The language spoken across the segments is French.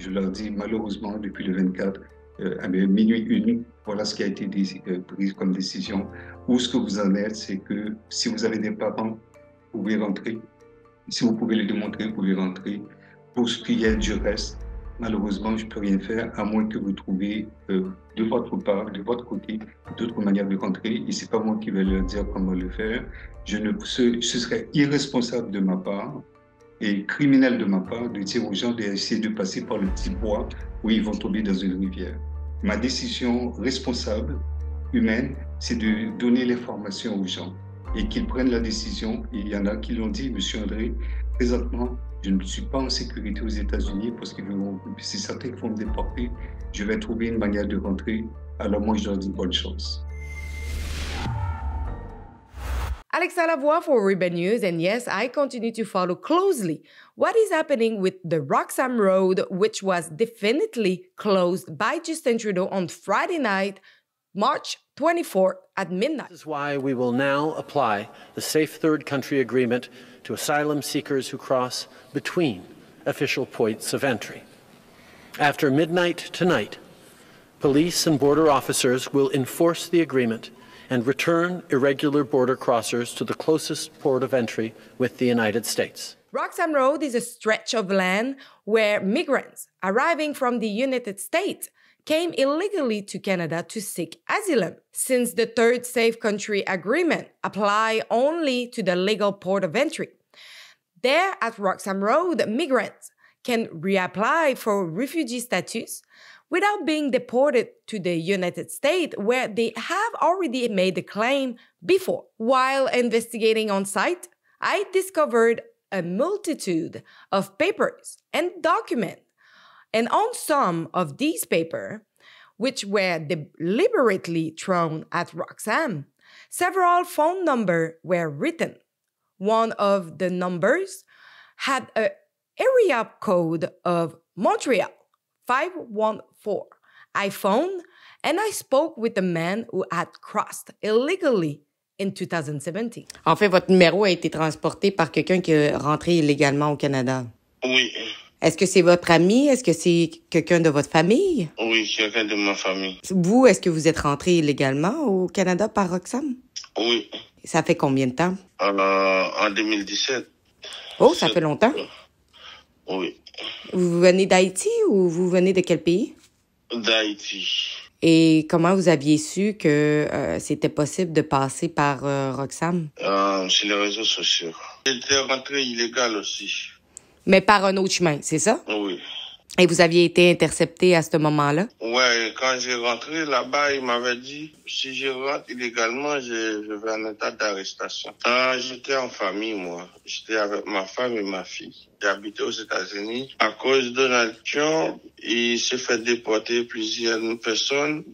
Je leur dis malheureusement depuis le 24, à minuit 1, voilà ce qui a été pris comme décision. Où ce que vous en êtes, c'est que si vous avez des parents, vous pouvez rentrer. Si vous pouvez les démontrer, vous pouvez rentrer. Pour ce qui est du reste, malheureusement, je ne peux rien faire à moins que vous trouviez de votre part, de votre côté, d'autres manières de rentrer. Et ce n'est pas moi qui vais leur dire comment le faire. Ce serait irresponsable de ma part et criminel de ma part de dire aux gens d'essayer de passer par le petit bois où ils vont tomber dans une rivière. Ma décision responsable, humaine, c'est de donner l'information aux gens et qu'ils prennent la décision. Et il y en a qui l'ont dit, Monsieur André, présentement, je ne suis pas en sécurité aux États-Unis parce que si certains vont me déporter, je vais trouver une manière de rentrer. Alors moi, je leur dis bonne chance. Alexa Lavoie for Rebel News, and yes, I continue to follow closely what is happening with the Roxham Road, which was definitely closed by Justin Trudeau on Friday night, March 24th at midnight. This is why we will now apply the Safe Third Country Agreement to asylum seekers who cross between official points of entry. After midnight tonight, police and border officers will enforce the agreement and return irregular border crossers to the closest port of entry with the United States. Roxham Road is a stretch of land where migrants arriving from the United States came illegally to Canada to seek asylum, since the Third Safe Country Agreement applies only to the legal port of entry. There at Roxham Road, migrants can reapply for refugee status without being deported to the United States, where they have already made the claim before. While investigating on site, I discovered a multitude of papers and documents. And on some of these papers, which were deliberately thrown at Roxham, several phone numbers were written. One of the numbers had an area code of Montreal, 514. I phoned and I spoke with a man who had crossed illegally in 2017. En fait, votre numéro a été transporté par quelqu'un qui est rentré illégalement au Canada. Oui. Est-ce que c'est votre ami? Est-ce que c'est quelqu'un de votre famille? Oui, quelqu'un de ma famille. Vous, est-ce que vous êtes rentré illégalement au Canada par Roxham? Oui. Ça fait combien de temps? En 2017. Oh, ça fait longtemps? Oui. Vous venez d'Haïti ou vous venez de quel pays? D'Haïti. Et comment vous aviez su que c'était possible de passer par Roxham? Sur les réseaux sociaux. J'étais rentré illégal aussi. Mais par un autre chemin, c'est ça? Oui. Et vous aviez été intercepté à ce moment-là? Ouais, quand j'ai rentré là-bas, il m'avait dit, si je rentre illégalement, je vais en état d'arrestation. J'étais en famille, moi. J'étais avec ma femme et ma fille. J'habitais aux États-Unis. À cause de Donald Trump, il s'est fait déporter plusieurs personnes.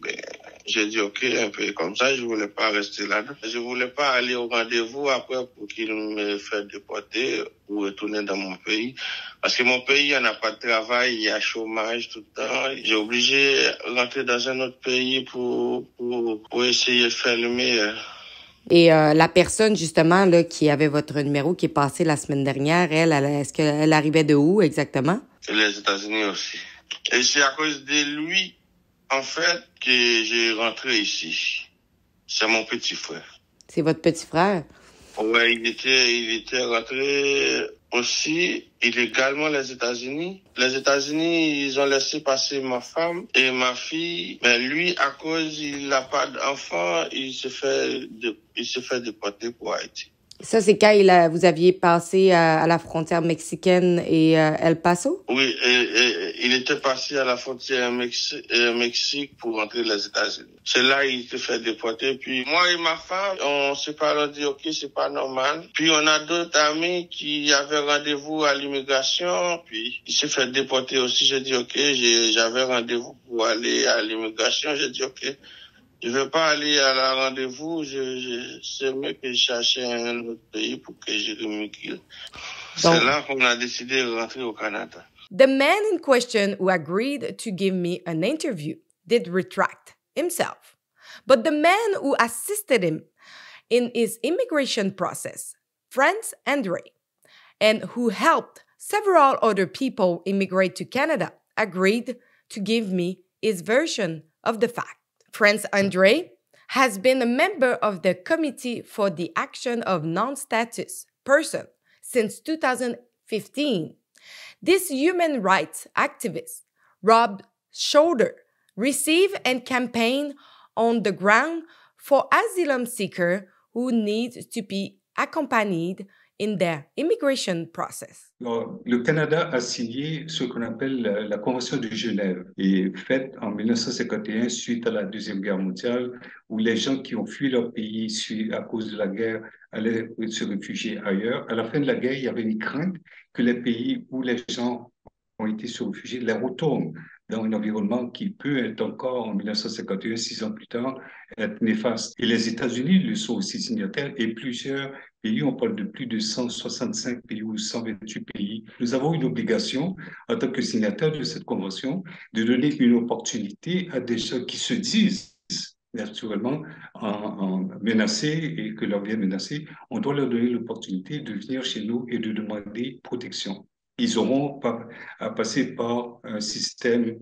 J'ai dit, OK, un peu comme ça, je voulais pas rester là-dedans. Je voulais pas aller au rendez-vous après pour qu'il me fasse déporter ou retourner dans mon pays. Parce que mon pays, il n'y en a pas de travail, il y a chômage tout le temps. J'ai obligé de rentrer dans un autre pays pour essayer de faire le meilleur. Et la personne, justement, là, qui avait votre numéro, qui est passée la semaine dernière, est-ce qu'elle arrivait de où exactement? Les États-Unis aussi. Et c'est à cause de lui, en fait, que j'ai rentré ici. C'est mon petit frère. C'est votre petit frère? Ouais, il était rentré aussi illégalement les États-Unis. Les États-Unis, ils ont laissé passer ma femme et ma fille. Mais lui, à cause il n'a pas d'enfant, il se fait déporter pour Haïti. Ça, c'est quand vous aviez passé à la frontière mexicaine et El Paso? Oui, il était passé à la frontière Mexique pour rentrer les États-Unis. C'est là il s'est fait déporter. Puis moi et ma femme, on s'est pas dit, OK, c'est pas normal. Puis on a d'autres amis qui avaient rendez-vous à l'immigration. Puis il s'est fait déporter aussi. J'ai dit, OK, j'avais rendez-vous pour aller à l'immigration. J'ai dit, OK. Je vais pas aller à la rendez-vous. C'est mieux que je cherche un autre pays pour que je immigre. C'est là qu'on a décidé de rentrer au Canada. The man in question who agreed to give me an interview did retract himself. But the man who assisted him in his immigration process, Franz Andre, and who helped several other people immigrate to Canada, agreed to give me his version of the fact. Franz Andre has been a member of the Committee for the Action of Non-Status Persons since 2015. This human rights activist, Rob Schroeder, received and campaigned on the ground for asylum seekers who need to be accompanied in their immigration process. Alors, le Canada a signé ce qu'on appelle la Convention de Genève, et faite en 1951 suite à la Deuxième Guerre mondiale, où les gens qui ont fui leur pays à cause de la guerre allaient se réfugier ailleurs. À la fin de la guerre, il y avait une crainte que les pays où les gens ont été se réfugier les retournent dans un environnement qui peut être encore, en 1951, 6 ans plus tard, être néfaste. Et les États-Unis le sont aussi signataires, et plusieurs pays, on parle de plus de 165 pays ou 128 pays. Nous avons une obligation, en tant que signataires de cette convention, de donner une opportunité à des gens qui se disent naturellement menacés et que leur vie est menacée. On doit leur donner l'opportunité de venir chez nous et de demander protection. Ils auront à passer par un système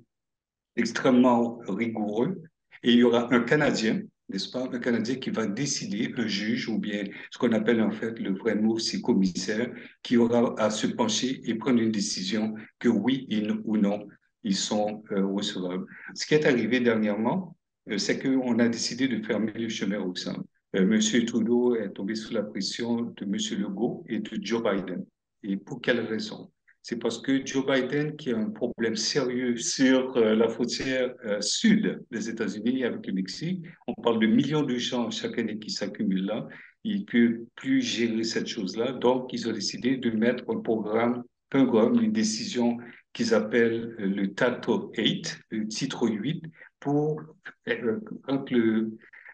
extrêmement rigoureux, et il y aura un Canadien, n'est-ce pas, un Canadien qui va décider, un juge ou bien ce qu'on appelle en fait le vrai mot, c'est commissaire, qui aura à se pencher et prendre une décision que oui ou non, ils sont recevables. Ce qui est arrivé dernièrement, c'est qu'on a décidé de fermer le chemin Roxham. Monsieur Trudeau est tombé sous la pression de Monsieur Legault et de Joe Biden. Et pour quelle raison? C'est parce que Joe Biden, qui a un problème sérieux sur la frontière sud des États-Unis avec le Mexique, on parle de millions de gens chaque année qui s'accumulent là, il ne peut plus gérer cette chose-là. Donc, ils ont décidé de mettre un programme, une décision qu'ils appellent le Title 8, le titre 8, pour rendre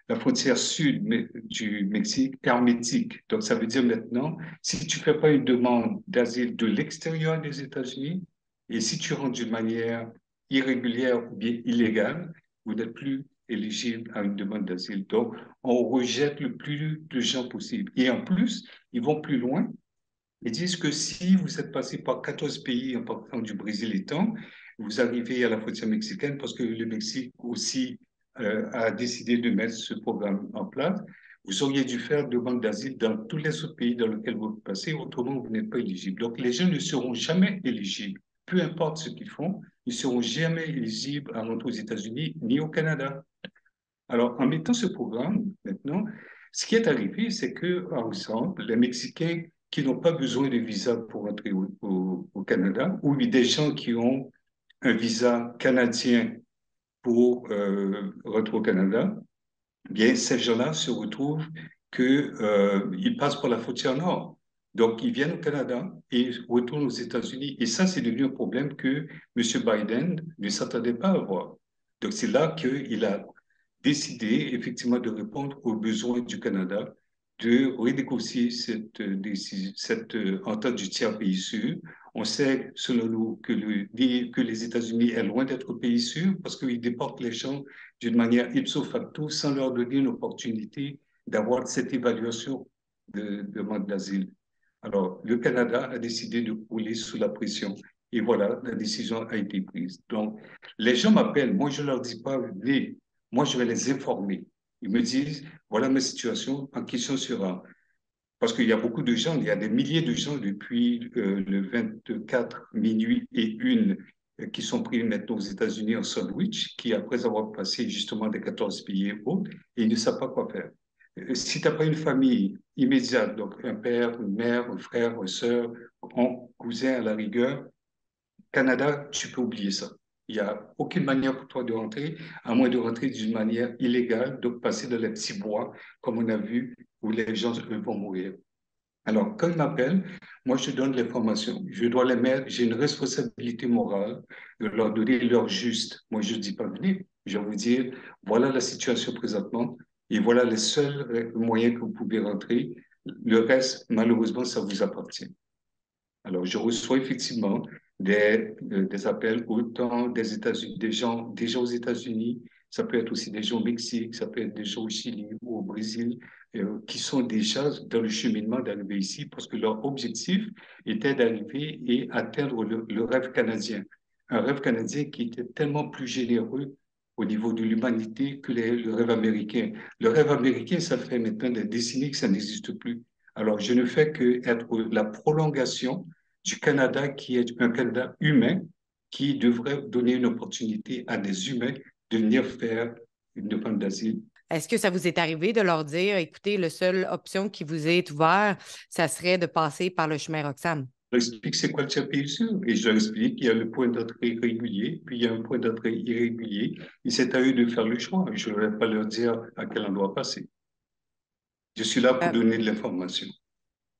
la frontière sud du Mexique hermétique. Donc, ça veut dire maintenant, si tu ne fais pas une demande d'asile de l'extérieur des États-Unis, et si tu rentres d'une manière irrégulière ou bien illégale, vous n'êtes plus éligible à une demande d'asile. Donc, on rejette le plus de gens possible. Et en plus, ils vont plus loin. Ils disent que si vous êtes passé par 14 pays, en partant du Brésil étant, vous arrivez à la frontière mexicaine, parce que le Mexique aussi a décidé de mettre ce programme en place, vous auriez dû faire demande d'asile dans tous les autres pays dans lesquels vous passez, autrement vous n'êtes pas éligible. Donc les gens ne seront jamais éligibles, peu importe ce qu'ils font, ils ne seront jamais éligibles à rentrer aux États-Unis ni au Canada. Alors en mettant ce programme maintenant, ce qui est arrivé, c'est que ensemble, les Mexicains qui n'ont pas besoin de visa pour entrer au Canada, ou des gens qui ont un visa canadien pour rentrer au Canada, bien, ces gens-là se retrouvent qu'ils passent par la frontière nord. Donc, ils viennent au Canada et retournent aux États-Unis. Et ça, c'est devenu un problème que M. Biden ne s'attendait pas à avoir. Donc, c'est là qu'il a décidé effectivement de répondre aux besoins du Canada, de renégocier cette entente du tiers pays sûr. On sait, selon nous, que les États-Unis est loin d'être pays sûr parce qu'ils déportent les gens d'une manière ipso facto sans leur donner une opportunité d'avoir cette évaluation de demande d'asile. Alors, le Canada a décidé de rouler sous la pression. Et voilà, la décision a été prise. Donc, les gens m'appellent. Moi, je ne leur dis pas, venez. Moi, je vais les informer. Ils me disent, voilà ma situation, en question sera. Parce qu'il y a beaucoup de gens, il y a des milliers de gens depuis le 24 minuit et 1 qui sont pris maintenant aux États-Unis en sandwich, qui après avoir passé justement des 14 pays et autres, et ils ne savent pas quoi faire. Si tu n'as pas une famille immédiate, donc un père, une mère, un frère, une sœur, un cousin à la rigueur, Canada, tu peux oublier ça. Il n'y a aucune manière pour toi de rentrer, à moins de rentrer d'une manière illégale, donc passer dans les petits bois, comme on a vu, où les gens vont mourir. Alors, quand ils m'appellent, moi, je donne l'information. Je dois les mettre, j'ai une responsabilité morale de leur donner l'heure juste. Moi, je ne dis pas venez. Je vais vous dire, voilà la situation présentement et voilà les seuls moyens que vous pouvez rentrer. Le reste, malheureusement, ça vous appartient. Alors, je reçois effectivement des appels autant des États-Unis, des gens déjà aux États-Unis, ça peut être aussi des gens au Mexique, ça peut être des gens au Chili ou au Brésil, qui sont déjà dans le cheminement d'arriver ici parce que leur objectif était d'arriver et atteindre le rêve canadien, un rêve canadien qui était tellement plus généreux au niveau de l'humanité que le rêve américain. Le rêve américain, ça fait maintenant des décennies que ça n'existe plus. Alors, je ne fais que être la prolongation du Canada qui est un Canada humain qui devrait donner une opportunité à des humains de venir faire une demande d'asile. Est-ce que ça vous est arrivé de leur dire, écoutez, la seule option qui vous est ouverte, ça serait de passer par le chemin Roxham? Je leur explique c'est quoi le tiers-pays sûr et je leur explique qu'il y a le point d'entrée régulier, puis il y a un point d'entrée irrégulier, et c'est à eux de faire le choix. Je ne vais pas leur dire à quel endroit passer. Je suis là pour donner de l'information.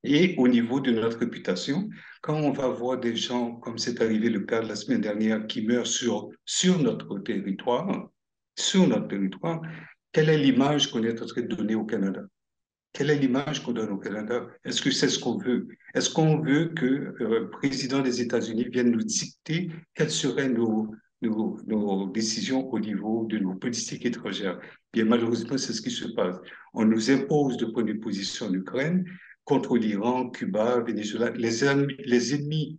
Et au niveau de notre réputation, quand on va voir des gens, comme c'est arrivé le cas de la semaine dernière, qui meurent sur notre territoire, quelle est l'image qu'on est en train de donner au Canada? Quelle est l'image qu'on donne au Canada? Est-ce que c'est ce qu'on veut? Est-ce qu'on veut que le président des États-Unis vienne nous dicter quelles seraient nos décisions au niveau de nos politiques étrangères? Bien, malheureusement, c'est ce qui se passe. On nous impose de prendre une position en Ukraine contre l'Iran, Cuba, Venezuela. Les ennemis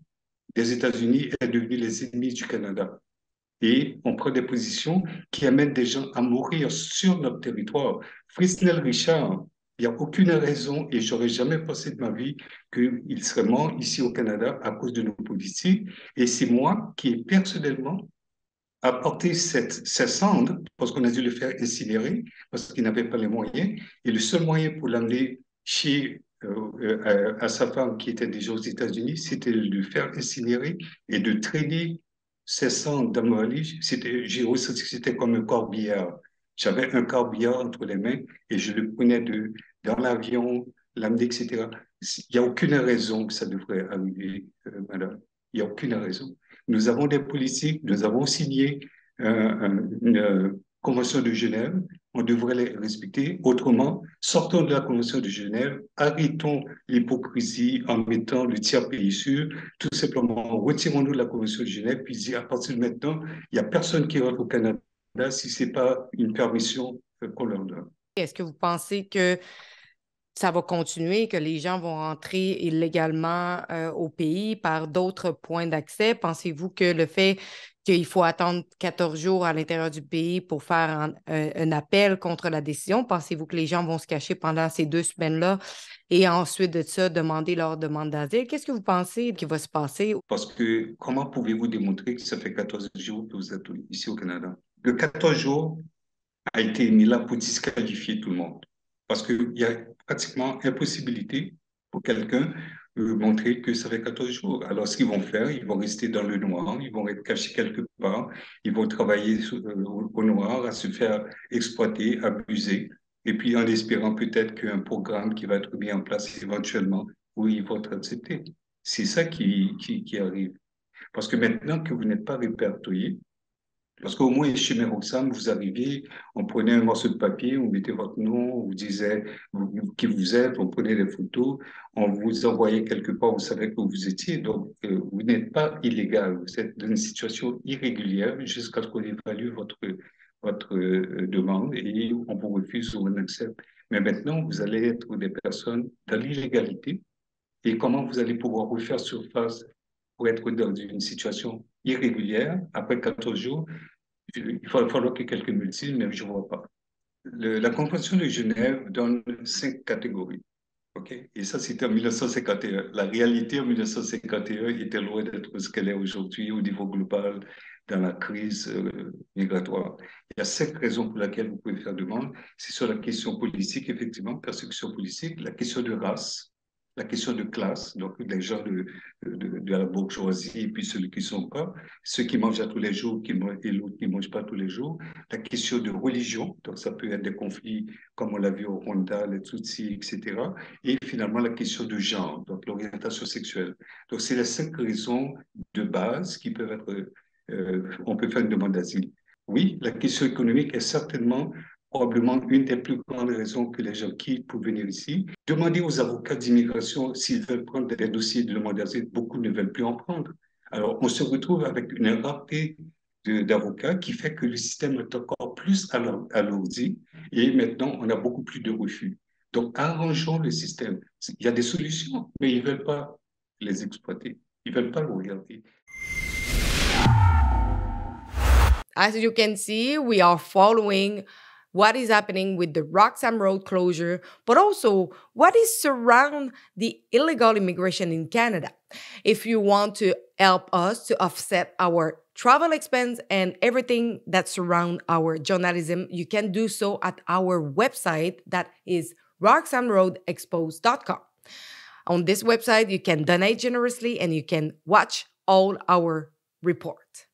des États-Unis sont devenus les ennemis du Canada. Et on prend des positions qui amènent des gens à mourir sur notre territoire. Frisnel Richard, il n'y a aucune raison, et j'aurais jamais pensé de ma vie qu'il serait mort ici au Canada à cause de nos politiques. Et c'est moi qui ai personnellement apporté ces cendres, parce qu'on a dû le faire incinérer, parce qu'il n'avait pas les moyens. Et le seul moyen pour l'amener à sa femme qui était déjà aux États-Unis, c'était de le faire incinérer et de traîner ces cendres dans ma valise. J'ai ressenti que c'était comme un corbillard. J'avais un corbillard entre les mains et je le prenais dans l'avion, l'amener, etc. Il n'y a aucune raison que ça devrait arriver, madame. Il n'y a aucune raison. Nous avons des politiques, nous avons signé une convention de Genève, on devrait les respecter. Autrement, sortons de la convention de Genève, arrêtons l'hypocrisie en mettant le tiers pays sûr, tout simplement retirons-nous de la convention de Genève, puis à partir de maintenant, il n'y a personne qui rentre au Canada si ce n'est pas une permission qu'on leur donne. Est-ce que vous pensez que ça va continuer, que les gens vont rentrer illégalement au pays par d'autres points d'accès? Pensez-vous que le fait qu'il faut attendre 14 jours à l'intérieur du pays pour faire un appel contre la décision, pensez-vous que les gens vont se cacher pendant ces 2 semaines-là et ensuite de ça, demander leur demande d'asile? Qu'est-ce que vous pensez qui va se passer? Parce que comment pouvez-vous démontrer que ça fait 14 jours que vous êtes ici au Canada? Le 14 jours a été mis là pour disqualifier tout le monde. Parce qu'il y a pratiquement impossibilité pour quelqu'un de montrer que ça fait 14 jours. Alors, ce qu'ils vont faire, ils vont rester dans le noir, ils vont être cachés quelque part, ils vont travailler au noir, à se faire exploiter, abuser, et puis en espérant peut-être qu'un programme qui va être mis en place éventuellement, où ils vont être acceptés. C'est ça qui arrive. Parce que maintenant que vous n'êtes pas répertorié, parce qu'au moins, chez Roxham, vous arriviez, on prenait un morceau de papier, on mettait votre nom, on vous disait qui vous êtes, on prenait des photos, on vous envoyait quelque part, on savait où vous étiez. Donc, vous n'êtes pas illégal, vous êtes dans une situation irrégulière jusqu'à ce qu'on évalue votre demande et on vous refuse ou on accepte. Mais maintenant, vous allez être des personnes dans l'illégalité et comment vous allez pouvoir refaire surface pour être dans une situation irrégulière après 14 jours? Il va falloir que quelqu'un me le dise, mais je ne vois pas. La Convention de Genève donne 5 catégories. Okay? Et ça, c'était en 1951. La réalité en 1951 était loin d'être ce qu'elle est aujourd'hui au niveau global dans la crise migratoire. Il y a 5 raisons pour lesquelles vous pouvez faire demande. C'est sur la question politique, effectivement, persécution politique, la question de race, la question de classe, donc les gens de la bourgeoisie et puis ceux qui ne sont pas, ceux qui mangent à tous les jours et l'autre qui ne mange pas tous les jours, la question de religion, donc ça peut être des conflits comme on l'a vu au Rwanda, les Tutsis, etc. Et finalement la question de genre, donc l'orientation sexuelle. Donc c'est les 5 raisons de base qui peuvent être, on peut faire une demande d'asile. Oui, la question économique est certainement probablement une des plus grandes raisons que les gens quittent pour venir ici. Demandez aux avocats d'immigration s'ils veulent prendre des dossiers de demande d'asile. Beaucoup ne veulent plus en prendre. Alors, on se retrouve avec une rareté d'avocats qui fait que le système est encore plus alourdi et maintenant, on a beaucoup plus de refus. Donc, arrangeons le système. Il y a des solutions, mais ils ne veulent pas les exploiter. Ils ne veulent pas le regarder. As you can see, we are following what is happening with the Roxham Road closure, but also what is surround the illegal immigration in Canada. If you want to help us to offset our travel expense and everything that surround our journalism, you can do so at our website that is roxhamroadexposed.com. On this website, you can donate generously and you can watch all our reports.